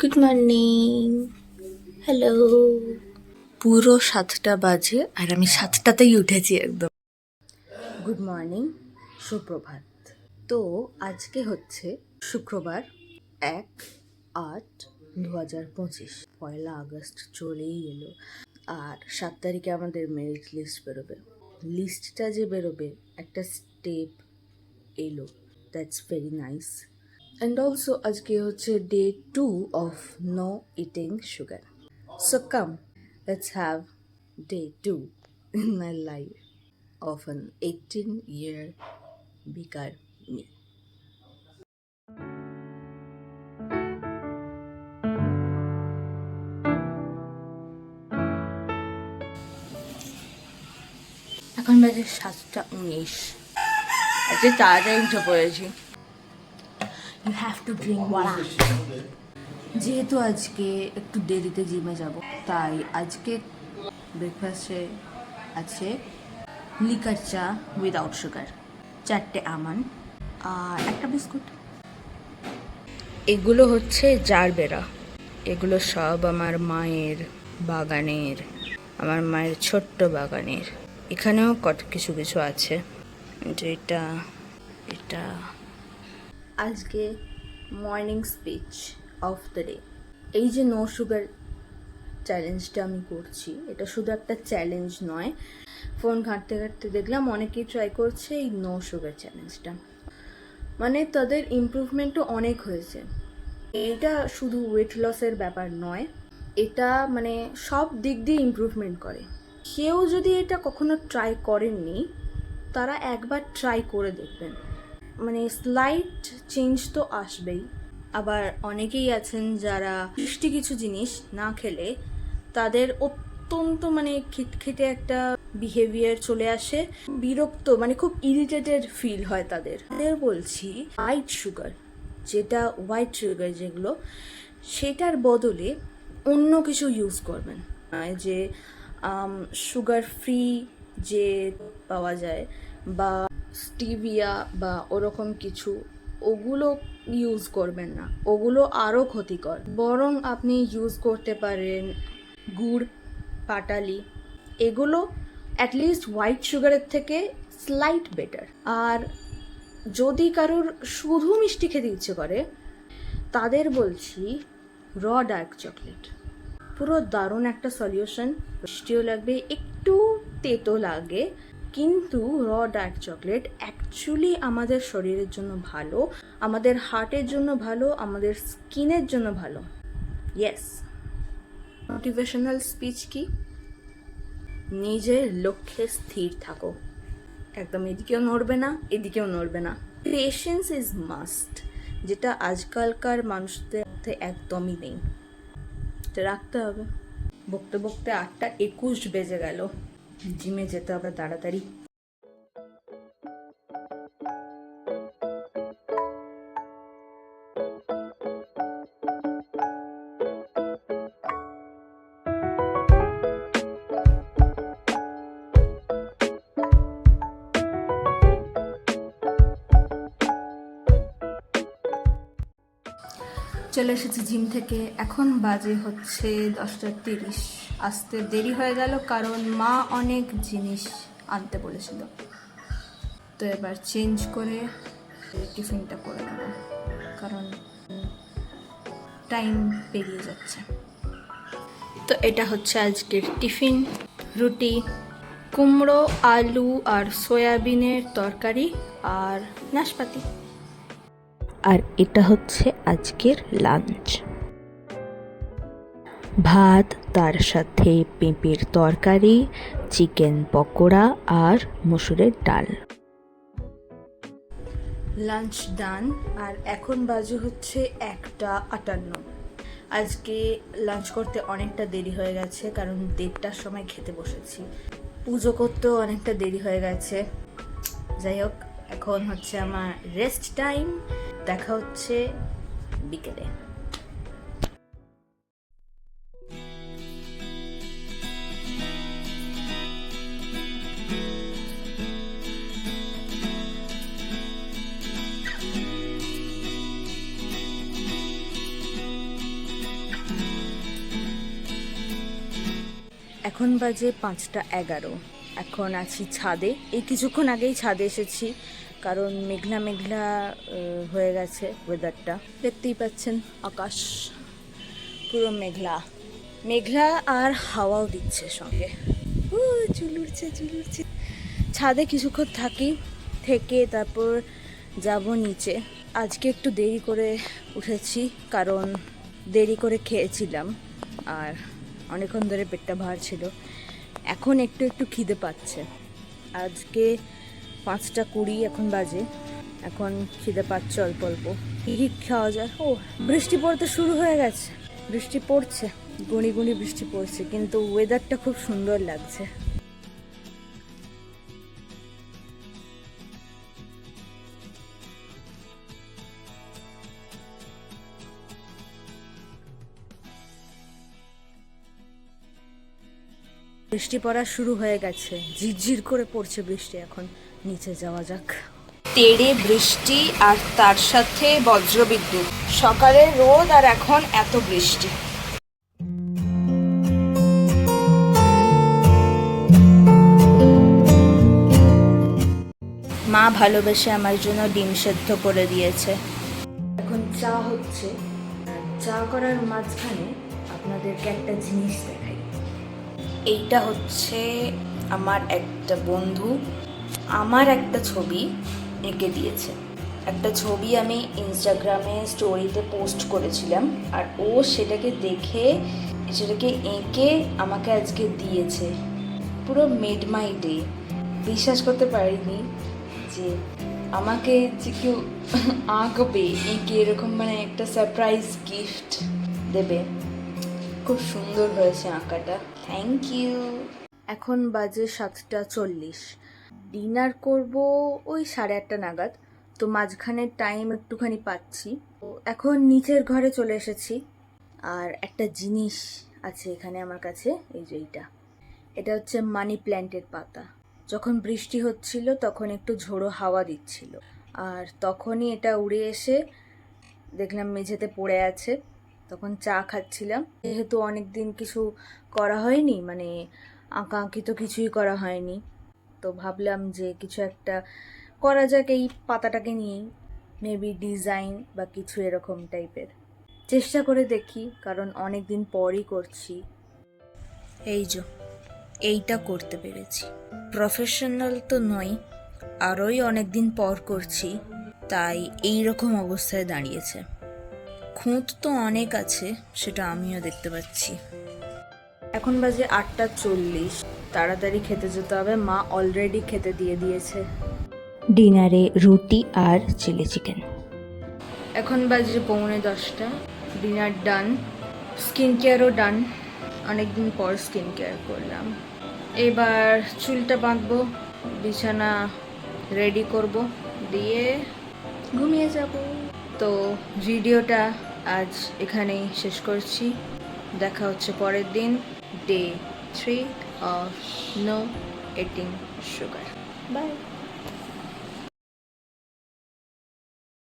Good morning. Hello. পুরো 7টা বাজে আর আমি 7টাতেই উঠেছি একদম। গুড মর্নিং, সুপ্রভাত। তো আজকে হচ্ছে শুক্রবার 1/8/2025। 1 আগস্ট চলেই এলো আর 7 তারিখে আমাদের মেরিট লিস্ট বেরোবে। লিস্টটা যে বেরোবে একটা স্টেপ এলো, that's very nice. And also আজকে হচ্ছে day 2 of no eating sugar. So come, let's have day 2 in my life of an 18-year begar me. এখন বাজে 7:19। আজকে তাড়াতাড়ি উঠে পড়েছি। You have to drink water. যেহেতু আজকে একটু দেরিতে জিমে যাব, তাই আজকে ব্রেকফাস্টে আছে লিকার চা উইদাউট সুগার, 4টে আমন্ড আর একটা বিস্কুট। এগুলো হচ্ছে জারবেরা। এগুলো সব আমার মায়ের বাগানের, আমার মায়ের ছোট্ট বাগানের। এখানেও কত কিছু কিছু আছে, যেটা এটা আজকে morning speech of the day. এই যে নো সুগার চ্যালেঞ্জটা আমি করছি, এটা শুধু একটা চ্যালেঞ্জ নয়। ফোন ঘাঁটতে ঘাঁটতে দেখলাম অনেকেই ট্রাই করছে এই নো সুগার চ্যালেঞ্জটা, মানে তাদের ইমপ্রুভমেন্টও অনেক হয়েছে। এটা শুধু ওয়েট লসের ব্যাপার নয়, এটা মানে সব দিক দিয়ে ইমপ্রুভমেন্ট করে। কেউ যদি এটা কখনো ট্রাই করেননি, তারা একবার ট্রাই করে দেখবেন, মানে স্লাইট চেঞ্জ তো আসবেই। আবার অনেকেই আছেন যারা মিষ্টি কিছু জিনিস না খেলে তাদের অত্যন্ত মানে খিটখিটে একটা বিহেভিয়ার চলে আসে, বিরক্ত, মানে খুব ইরিটেটেড ফিল হয় তাদের। বলছি হোয়াইট সুগার, যেগুলো সেটার বদলে অন্য কিছু ইউজ করবেন। যে সুগার ফ্রি যে পাওয়া যায় বা স্টিভিয়া বা ওরকম কিছু, ওগুলো ইউজ করবেন না, ওগুলো আরও ক্ষতিকর। বরং আপনি ইউজ করতে পারেন গুড়, পাটালি, এগুলো অ্যাটলিস্ট হোয়াইট সুগারের থেকে স্লাইট বেটার। আর যদি কারোর শুধু মিষ্টি খেতে ইচ্ছে করে, তাদের বলছি র ডার্ক চকলেট, পুরো দারুণ একটা সলিউশন। মিষ্টিও লাগবে, একটু তেতো লাগে, কিন্তু র ডার্ক চকলেট অ্যাকচুয়ালি আমাদের শরীরের জন্য ভালো, আমাদের হার্টের জন্য ভালো, আমাদের স্কিনের জন্য ভালো। ইয়েস। মোটিভেশনাল স্পিচ কি? নিজের লক্ষ্যে স্থির থাকো, একদম এদিকেও নড়বে না এদিকেও নড়বে না। পেশেন্স ইজ মাস্ট, যেটা আজকালকার মানুষদের মধ্যে একদমই নেই, রাখতে হবে। বকতে বকতে 8:21 বেজে গেল, জিমে যেতে হবে তাড়াতাড়ি। চলে এসেছি জিম থেকে, এখন বাজে হচ্ছে 10:30। আসতে দেরি হয়ে গেল কারণ মা অনেক জিনিস আনতে বলেছিল। তো এবার চেঞ্জ করে টিফিনটা করে নেব, কারণ টাইম পেরিয়ে যাচ্ছে। তো এটা হচ্ছে আজকের টিফিন, রুটি, কুমড়ো, আলু আর সয়াবিনের তরকারি আর নাশপাতি। আর এটা হচ্ছে আজকের লাঞ্চ, ভাত, তার সাথে পেঁপের তরকারি, চিকেন পকোড়া আর মসুরের ডাল। লাঞ্চ ডান। আর এখন বাজে হচ্ছে 1:58। আজকে লাঞ্চ করতে অনেকটা দেরি হয়ে গেছে, কারণ 1:30টার সময় খেতে বসেছি। পুজো করতেও অনেকটা দেরি হয়ে গেছে। যাই হোক, এখন হচ্ছে আমার রেস্ট টাইম। দেখা হচ্ছে বিকেলে। এখন বাজে 5:11। এখন আছি ছাদে। এই কিছুক্ষণ আগেই ছাদে এসেছি, কারণ মেঘলা মেঘলা হয়ে গেছে ওয়েদারটা। দেখতেই পাচ্ছেন আকাশ পুরো মেঘলা মেঘলা, আর হাওয়াও দিচ্ছে সঙ্গে। চুলুরছে। ছাদে কিছুক্ষণ থাকি, থেকে তারপর যাব নিচে। আজকে একটু দেরি করে উঠেছি, কারণ দেরি করে খেয়েছিলাম আর অনেকক্ষণ ধরে পেটটা ভার ছিল। এখন একটু একটু খিদে পাচ্ছে। আজকে 5:20 এখন বাজে। এখন খিদে পাচ্ছে অল্প অল্প। কি খাওয়া যায়? ও, বৃষ্টি পড়তে শুরু হয়ে গেছে। বৃষ্টি পড়ছে, গুঁড়ি গুঁড়ি বৃষ্টি পড়ছে, কিন্তু ওয়েদারটা খুব সুন্দর লাগছে। বৃষ্টি পড়া শুরু হয়ে গেছে, ঝিরঝির করে পড়ছে বৃষ্টি। এখন নিচে যাওয়া যাক। তেড়ে বৃষ্টি আর তার সাথে বজ্রবিদ্যুৎ। সকালে রোদ আর এখন এত বৃষ্টি। মা ভালোবেসে আমার জন্য ডিম সেদ্ধ করে দিয়েছে। এখন চা হচ্ছে। চা করার মাঝখানে আপনাদেরকে একটা জিনিস দেখাই। এইটা হচ্ছে আমার একটা বন্ধু আমার একটা ছবি এঁকে দিয়েছে। একটা ছবি আমি ইনস্টাগ্রামে স্টোরিতে পোস্ট করেছিলাম, আর ও সেটাকে দেখে সেটাকে এঁকে আমাকে আজকে দিয়েছে। পুরো মেড মাই ডে। বিশ্বাস করতে পারিনি যে আমাকে যে কেউ আঁকবে, এঁকে এরকম, মানে একটা সারপ্রাইজ গিফট দেবে। খুব সুন্দর হয়েছে আঁকাটা, থ্যাংক ইউ। এখন বাজে 7:40। ডিনার করব ওই 8:30 নাগাদ। তো মাঝখানে টাইম একটুখানি পাচ্ছি। তো এখন নিচের ঘরে চলে এসেছি। আর একটা জিনিস আছে এখানে আমার কাছে, এই যে এটা হচ্ছে মানি প্ল্যান্টের পাতা। যখন বৃষ্টি হচ্ছিল তখন একটু ঝোড়ো হাওয়া দিচ্ছিল, আর তখনই এটা উড়ে এসে দেখলাম মেঝেতে পড়ে আছে। তখন চা খাচ্ছিলাম। যেহেতু অনেক দিন কিছু করা হয়নি, মানে আঁকাআঁকি তো কিছুই করা হয়নি, তো ভাবলাম যে কিছু একটা করা যাক এই পাতাটাকে নিয়েই, মেবি ডিজাইন বা কিছু এরকম টাইপের। চেষ্টা করে দেখি, কারণ অনেক দিন পরই করছি। এই যে এইটা করতে পেরেছি। প্রফেশনাল তো নই, আরোই অনেক দিন পর করছি, তাই এই রকম অবস্থায় দাঁড়িয়েছে। খুঁত তো অনেক আছে, সেটা আমিও দেখতে পাচ্ছি। এখন বাজে 8:40। তাড়াতাড়ি খেতে যেতে হবে, মা অলরেডি খেতে দিয়ে দিয়েছে। ডিনারে রুটি আর চিলি চিকেন। এখন বাজে 9:45। ডিনার ডান, স্কিন কেয়ারও ডান। অনেকদিন পর স্কিন কেয়ার করলাম। এবার চুলটা বাঁধবো, বিছানা রেডি করব, দিয়ে ঘুমিয়ে যাব। তো ভিডিওটা আজ এখানেই শেষ করছি। দেখা হচ্ছে পরের দিন, Day 3 of No Eating Sugar. Bye.